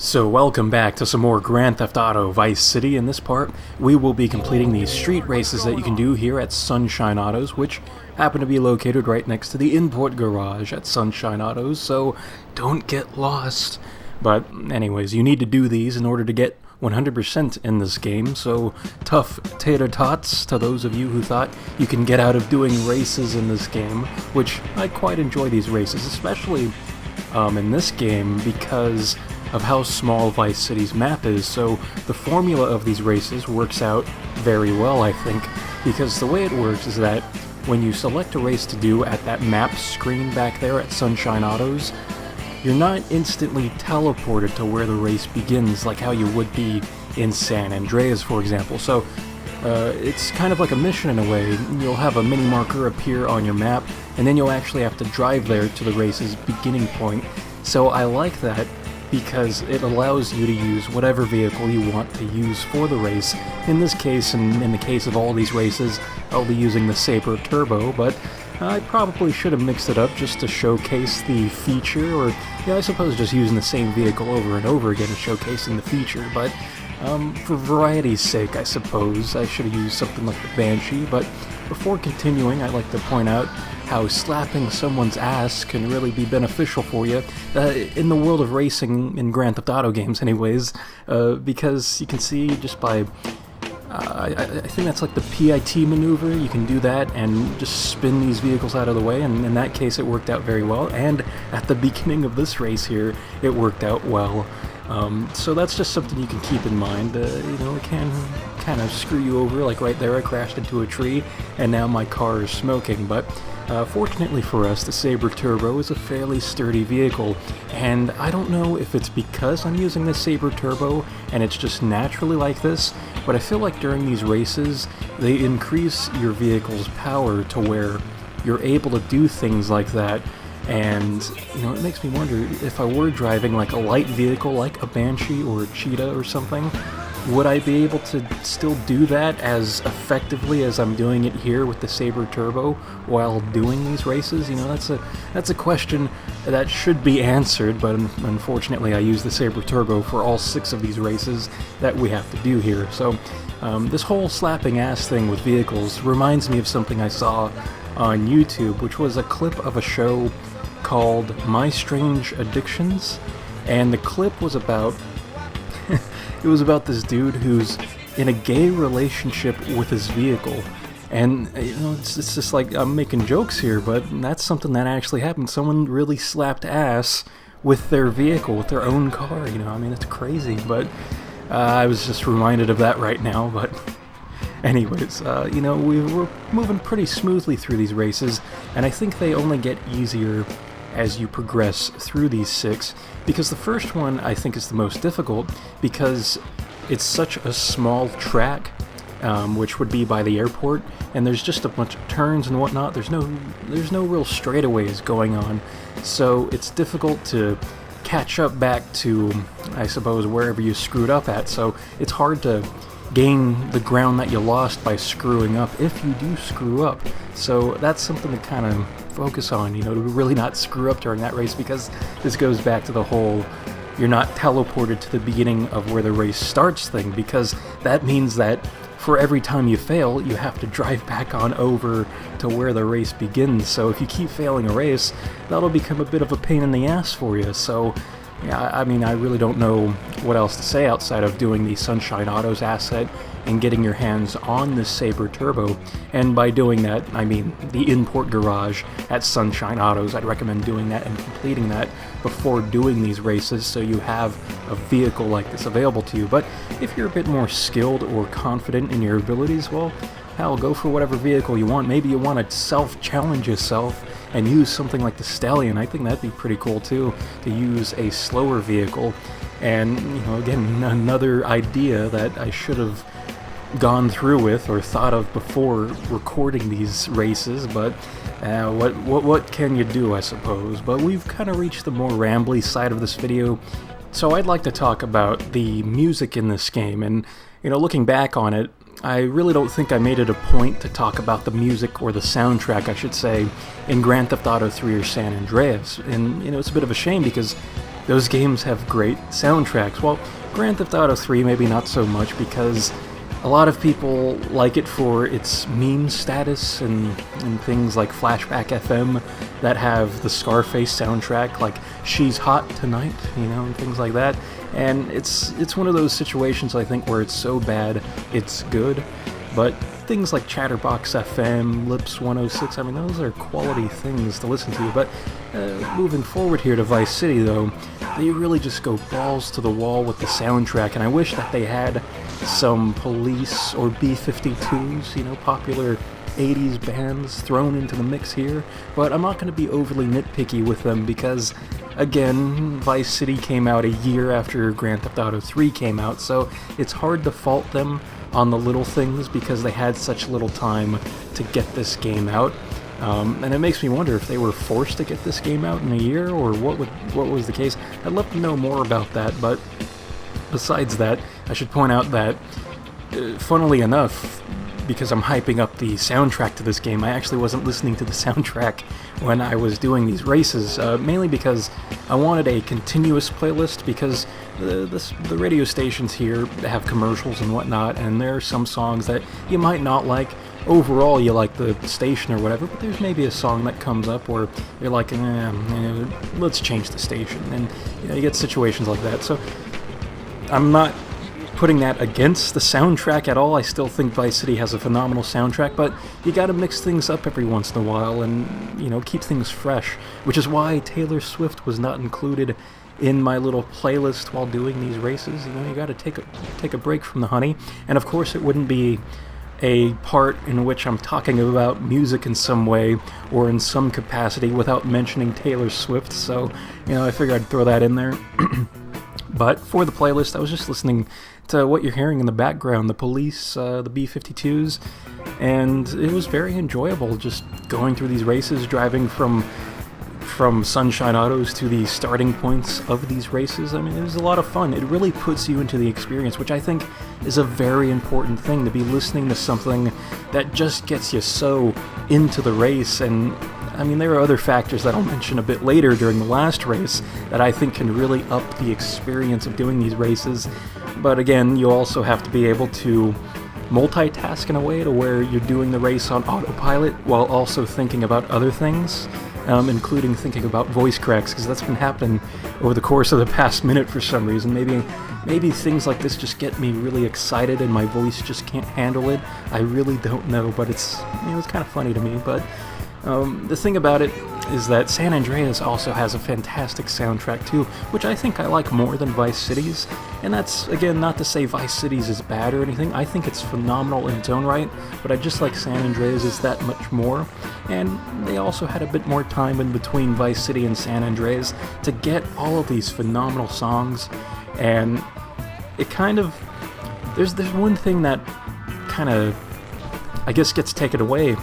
So welcome back to some more Grand Theft Auto Vice City. In this part, we will be completing the street races that you can do here at Sunshine Autos, which happen to be located right next to the import garage at Sunshine Autos, so don't get lost. But anyways, you need to do these in order to get 100% in this game, so tough tater tots to those of you who thought you can get out of doing races in this game, which I quite enjoy these races, especially in this game because of how small Vice City's map is, so the formula of these races works out very well, I think, because the way it works is that when you select a race to do at that map screen back there at Sunshine Autos, you're not instantly teleported to where the race begins like how you would be in San Andreas, for example. So it's kind of like a mission in a way. You'll have a mini marker appear on your map, and then you'll actually have to drive there to the race's beginning point. So I like that because it allows you to use whatever vehicle you want to use for the race. In this case, and in the case of all these races, I'll be using the Sabre Turbo, but I probably should have mixed it up just to showcase the feature, or I suppose just using the same vehicle over and over again and showcasing the feature, but for variety's sake, I suppose I should have used something like the Banshee. But before continuing, I'd like to point out how slapping someone's ass can really be beneficial for you in the world of racing in Grand Theft Auto games anyways, because you can see just by I think that's like the PIT maneuver. You can do that and just spin these vehicles out of the way, and in that case it worked out very well, and at the beginning of this race here it worked out well. So that's just something you can keep in mind. It can kind of screw you over, like right there I crashed into a tree and now my car is smoking, but fortunately for us, the Sabre Turbo is a fairly sturdy vehicle, and I don't know if it's because I'm using the Sabre Turbo and it's just naturally like this, but I feel like during these races, they increase your vehicle's power to where you're able to do things like that, and it makes me wonder if I were driving like a light vehicle like a Banshee or a Cheetah or something, would I be able to still do that as effectively as I'm doing it here with the Sabre Turbo while doing these races? That's a question that should be answered, but unfortunately I use the Sabre Turbo for all 6 of these races that we have to do here. So this whole slapping ass thing with vehicles reminds me of something I saw on YouTube, which was a clip of a show called My Strange Addictions, and the clip was about it was about this dude who's in a gay relationship with his vehicle, and it's just like I'm making jokes here, but that's something that actually happened. Someone really slapped ass with their vehicle, with their own car. It's crazy, but I was just reminded of that right now. But anyways, we're moving pretty smoothly through these races, and I think they only get easier as you progress through these 6, because the first one I think is the most difficult because it's such a small track, which would be by the airport, and there's just a bunch of turns and whatnot. There's no real straightaways going on, so it's difficult to catch up back to, I suppose, wherever you screwed up at. So it's hard to gain the ground that you lost by screwing up if you do screw up. So that's something to kind of focus on, to really not screw up during that race, because this goes back to the whole you're not teleported to the beginning of where the race starts thing, because that means that for every time you fail, you have to drive back on over to where the race begins. So if you keep failing a race, that'll become a bit of a pain in the ass for you. So I really don't know what else to say outside of doing the Sunshine Autos asset and getting your hands on this Sabre Turbo. And by doing that, I mean the import garage at Sunshine Autos. I'd recommend doing that and completing that before doing these races, so you have a vehicle like this available to you. But if you're a bit more skilled or confident in your abilities, well, hell, go for whatever vehicle you want. Maybe you want to self-challenge yourself and use something like the Stallion. I think that'd be pretty cool too, to use a slower vehicle. And, again, another idea that I should have gone through with or thought of before recording these races, but what can you do, I suppose. But we've kind of reached the more rambly side of this video, so I'd like to talk about the music in this game. And, looking back on it, I really don't think I made it a point to talk about the music, or the soundtrack, I should say, in Grand Theft Auto 3 or San Andreas. And, it's a bit of a shame because those games have great soundtracks. Well, Grand Theft Auto 3 maybe not so much, because a lot of people like it for its meme status and things like Flashback FM that have the Scarface soundtrack, like She's Hot Tonight, and things like that. And it's one of those situations, I think, where it's so bad it's good. But things like Chatterbox FM, Lips 106, those are quality things to listen to. But moving forward here to Vice City, though, they really just go balls to the wall with the soundtrack, and I wish that they had some Police or B-52s, popular 80s bands thrown into the mix here. But I'm not going to be overly nitpicky with them because, again, Vice City came out a year after Grand Theft Auto 3 came out, so it's hard to fault them on the little things because they had such little time to get this game out. And it makes me wonder if they were forced to get this game out in a year, or what was the case. I'd love to know more about that, but besides that, I should point out that, funnily enough, because I'm hyping up the soundtrack to this game, I actually wasn't listening to the soundtrack when I was doing these races, mainly because I wanted a continuous playlist, because the radio stations here have commercials and whatnot, and there are some songs that you might not like. Overall, you like the station or whatever, but there's maybe a song that comes up where you're like, let's change the station, and you get situations like that. So I'm not putting that against the soundtrack at all. I still think Vice City has a phenomenal soundtrack, but you gotta mix things up every once in a while and, keep things fresh, which is why Taylor Swift was not included in my little playlist while doing these races. You gotta take a break from the honey, and of course it wouldn't be a part in which I'm talking about music in some way or in some capacity without mentioning Taylor Swift, so, I figured I'd throw that in there. But for the playlist, I was just listening to what you're hearing in the background, the Police, the B-52s, and it was very enjoyable just going through these races, driving from Sunshine Autos to the starting points of these races. It was a lot of fun. It really puts you into the experience, which I think is a very important thing, to be listening to something that just gets you so into the race. And there are other factors that I'll mention a bit later during the last race that I think can really up the experience of doing these races. But again, you also have to be able to multitask in a way to where you're doing the race on autopilot while also thinking about other things, including thinking about voice cracks, because that's been happening over the course of the past minute for some reason. Maybe things like this just get me really excited and my voice just can't handle it. I really don't know, but it's kind of funny to me. But the thing about it is that San Andreas also has a fantastic soundtrack too, which I think I like more than Vice City's. And that's, again, not to say Vice City's is bad or anything. I think it's phenomenal in its own right, but I just like San Andreas that much more. And they also had a bit more time in between Vice City and San Andreas to get all of these phenomenal songs. And it kind of, there's one thing that kind of, I guess, gets taken away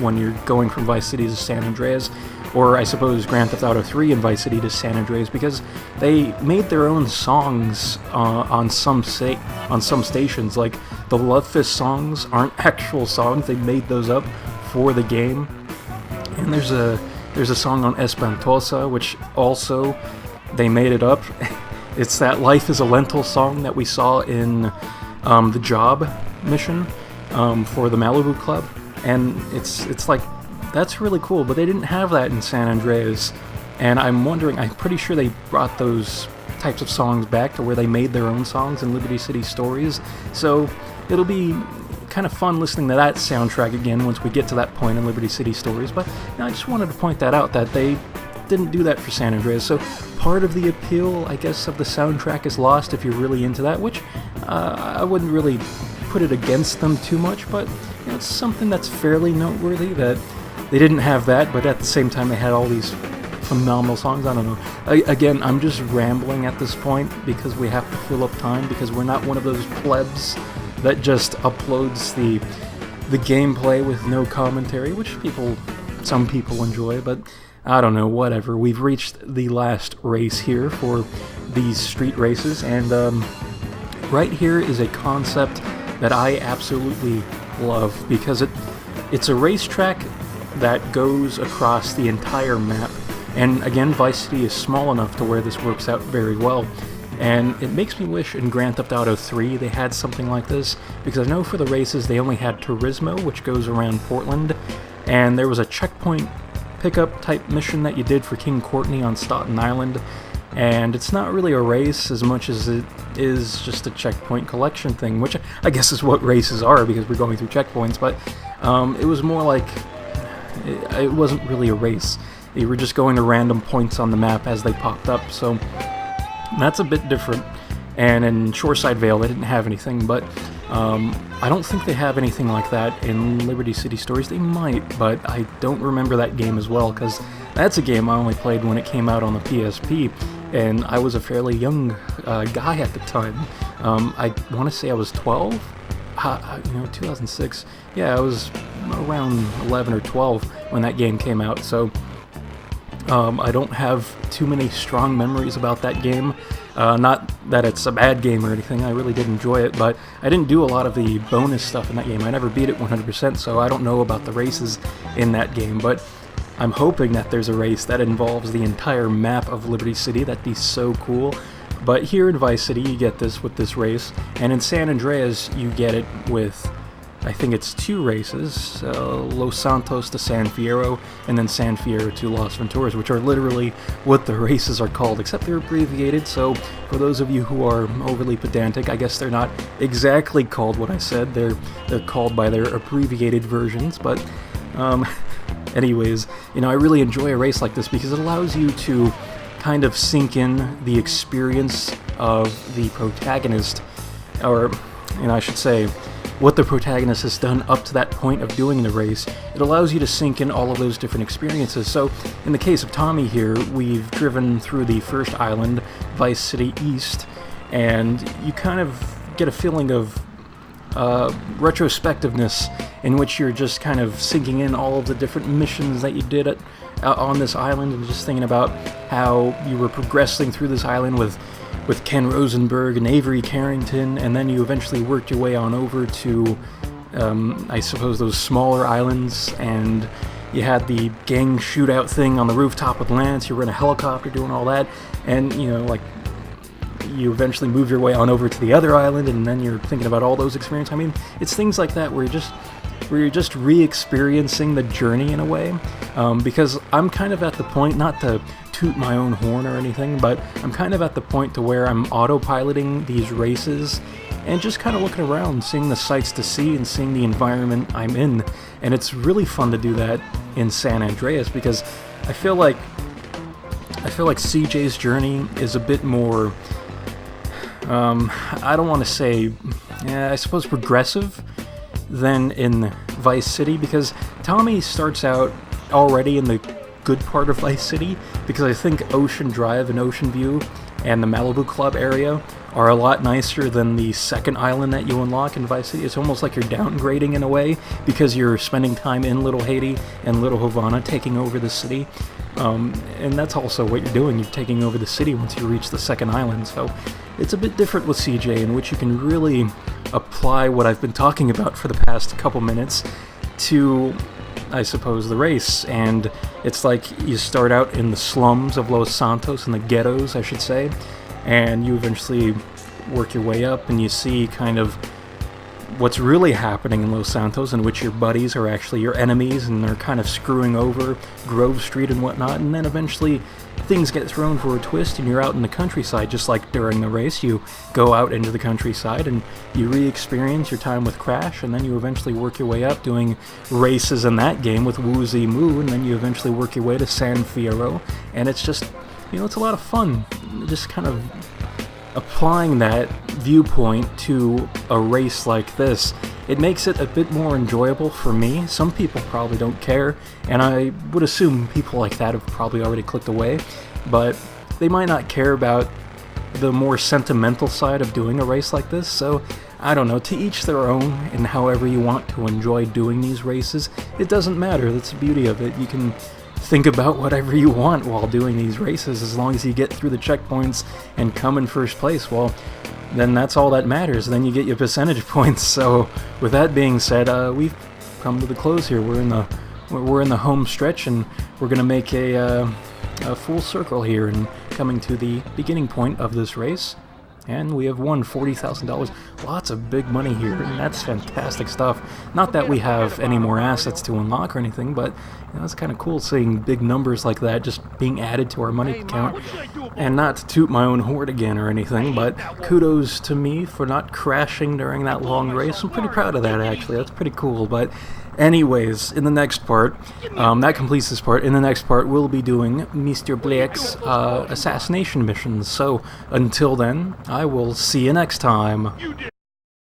when you're going from Vice City to San Andreas, or I suppose Grand Theft Auto 3 and Vice City to San Andreas, because they made their own songs on some stations. Like the Love Fist songs aren't actual songs; they made those up for the game. And there's a song on Espantosa, which also they made it up. It's that Life is a Lentil song that we saw in the Job mission for the Malibu Club. And it's like, that's really cool, but they didn't have that in San Andreas. And I'm pretty sure they brought those types of songs back to where they made their own songs in Liberty City Stories. So it'll be kind of fun listening to that soundtrack again once we get to that point in Liberty City Stories. But I just wanted to point that out, that they didn't do that for San Andreas. So part of the appeal, I guess, of the soundtrack is lost if you're really into that, which I wouldn't really put it against them too much, but it's something that's fairly noteworthy that they didn't have that, but at the same time they had all these phenomenal songs. I don't know. Again, I'm just rambling at this point because we have to fill up time, because we're not one of those plebs that just uploads the gameplay with no commentary, which some people enjoy, but I don't know, whatever. We've reached the last race here for these street races, and right here is a concept that I absolutely love, because it's a racetrack that goes across the entire map, And again, Vice City is small enough to where this works out very well. And it makes me wish in Grand Theft Auto 3 they had something like this, because I know for the races they only had Turismo, which goes around Portland, and there was a checkpoint pickup type mission that you did for King Courtney on Staten Island, and it's not really a race as much as it is just a checkpoint collection thing, which I guess is what races are because we're going through checkpoints, but it was more like, it wasn't really a race. You were just going to random points on the map as they popped up, so that's a bit different. And in Shoreside Vale they didn't have anything, but I don't think they have anything like that in Liberty City Stories. They might, but I don't remember that game as well, because that's a game I only played when it came out on the PSP, and I was a fairly young guy at the time. I want to say I was 12? 2006. Yeah, I was around 11 or 12 when that game came out, so I don't have too many strong memories about that game. Not that it's a bad game or anything, I really did enjoy it, but I didn't do a lot of the bonus stuff in that game. I never beat it 100%, so I don't know about the races in that game, but I'm hoping that there's a race that involves the entire map of Liberty City. That'd be so cool. But here in Vice City, you get this with this race, and in San Andreas, you get it with, I think it's 2 races, Los Santos to San Fierro, and then San Fierro to Las Venturas, which are literally what the races are called, except they're abbreviated, so for those of you who are overly pedantic, I guess they're not exactly called what I said, they're called by their abbreviated versions, but anyways, I really enjoy a race like this because it allows you to kind of sink in the experience of the protagonist, or, I should say, what the protagonist has done up to that point of doing the race. It allows you to sink in all of those different experiences. So, in the case of Tommy here, we've driven through the first island, Vice City East, and you kind of get a feeling of retrospectiveness in which you're just kind of sinking in all of the different missions that you did on this island, and just thinking about how you were progressing through this island with Ken Rosenberg and Avery Carrington, and then you eventually worked your way on over to, I suppose, those smaller islands, and you had the gang shootout thing on the rooftop with Lance, you were in a helicopter doing all that, and, you eventually move your way on over to the other island, and then you're thinking about all those experiences. I mean, it's things like that where you're just re-experiencing the journey in a way, because I'm kind of at the point, not to toot my own horn or anything, but I'm kind of at the point to where I'm autopiloting these races and just kind of looking around, seeing the sights to see and seeing the environment I'm in, and it's really fun to do that in San Andreas because I feel like CJ's journey is a bit more, I don't want to say, I suppose progressive than in Vice City, because Tommy starts out already in the good part of Vice City, because I think Ocean Drive and Ocean View and the Malibu Club area are a lot nicer than the second island that you unlock in Vice City. It's almost like you're downgrading in a way, because you're spending time in Little Haiti and Little Havana taking over the city. And that's also what you're doing, you're taking over the city once you reach the second island, so it's a bit different with CJ, in which you can really apply what I've been talking about for the past couple minutes to, I suppose, the race. And it's like you start out in the slums of Los Santos, in the ghettos, I should say, and you eventually work your way up and you see kind of what's really happening in Los Santos, in which your buddies are actually your enemies and they're kind of screwing over Grove Street and whatnot, and then eventually things get thrown for a twist and you're out in the countryside. Just like during the race, you go out into the countryside and you re-experience your time with Crash, and then you eventually work your way up doing races in that game with Woozy Moo, and then you eventually work your way to San Fierro, and it's just, it's a lot of fun just kind of applying that viewpoint to a race like this. It makes it a bit more enjoyable for me. Some people probably don't care, and I would assume people like that have probably already clicked away, but they might not care about the more sentimental side of doing a race like this, so I don't know, to each their own, and however you want to enjoy doing these races, it doesn't matter. That's the beauty of it. You can think about whatever you want while doing these races, as long as you get through the checkpoints and come in first place. Well, then that's all that matters. Then you get your percentage points. So with that being said, we've come to the close here. We're in the home stretch, and we're gonna make a full circle here and coming to the beginning point of this race. And we have won $40,000. Lots of big money here, and that's fantastic stuff. Not that we have any more assets to unlock or anything, but it's kind of cool seeing big numbers like that just being added to our money account. And not to toot my own horn again or anything, but kudos to me for not crashing during that long race. I'm pretty proud of that, actually. That's pretty cool. But anyways, in the next part, that completes this part. In the next part, we'll be doing Mr. Blake's assassination missions. So until then, I will see you next time.